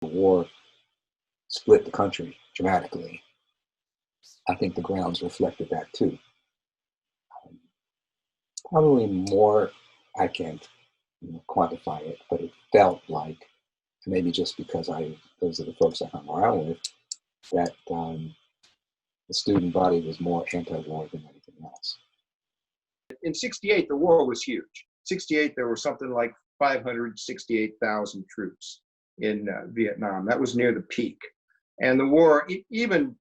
The war split the country dramatically. I think the grounds reflected that too. Probably more, I can't quantify it, but it felt like, maybe just because those are the folks I hung around with, that the student body was more anti-war than anything else. In '68, the war was huge. '68, there were something like 568,000 troops in Vietnam. That was near the peak. And the war, even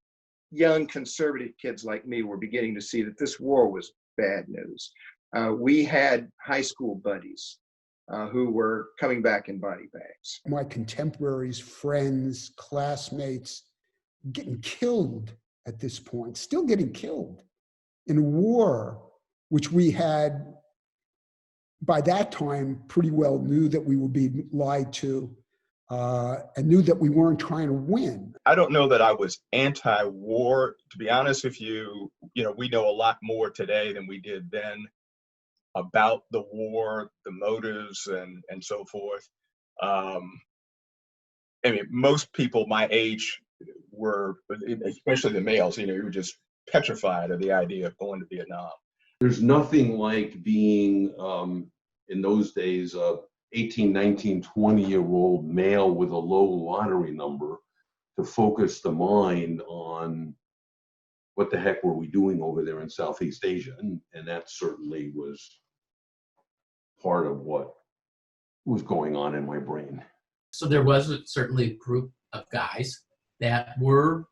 young conservative kids like me were beginning to see that this war was bad news. We had high school buddies who were coming back in body bags. My contemporaries, friends, classmates, getting killed at this point, still getting killed in a war which we had, by that time, pretty well knew that we were being lied to and knew that we weren't trying to win. I don't know that I was anti-war. To be honest with you, we know a lot more today than we did then about the war, the motives, and so forth. I mean, most people my age were, especially the males, we were just petrified of the idea of going to Vietnam. There's nothing like being, in those days, 18, 19, 20-year-old male with a low lottery number to focus the mind on what the heck were we doing over there in Southeast Asia. And that certainly was part of what was going on in my brain. So there was certainly a group of guys that were,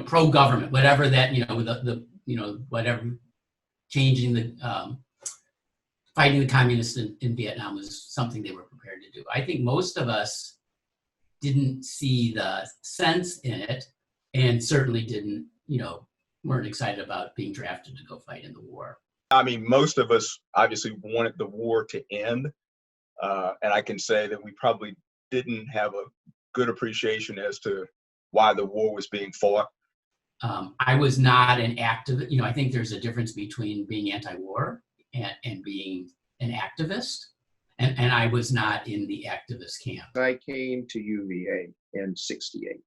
pro-government, whatever that, whatever, changing the, fighting the communists in Vietnam was something they were prepared to do. I think most of us didn't see the sense in it, and certainly didn't, weren't excited about being drafted to go fight in the war. I mean, most of us obviously wanted the war to end, and I can say that we probably didn't have a good appreciation as to why the war was being fought. I was not an activist. I think there's a difference between being anti-war and being an activist, and I was not in the activist camp. I came to UVA in '68,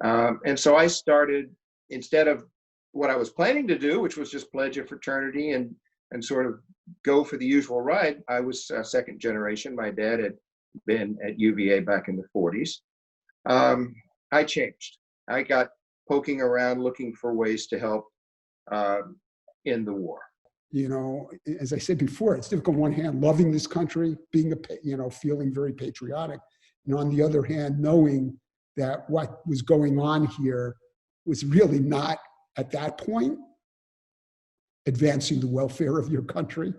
and so I started, instead of what I was planning to do, which was just pledge a fraternity and sort of go for the usual ride. I was second generation. My dad had been at UVA back in the '40s. I changed. I got poking around looking for ways to help in the war. As I said before, it's difficult on one hand, loving this country, being feeling very patriotic, and on the other hand, knowing that what was going on here was really not, at that point, advancing the welfare of your country.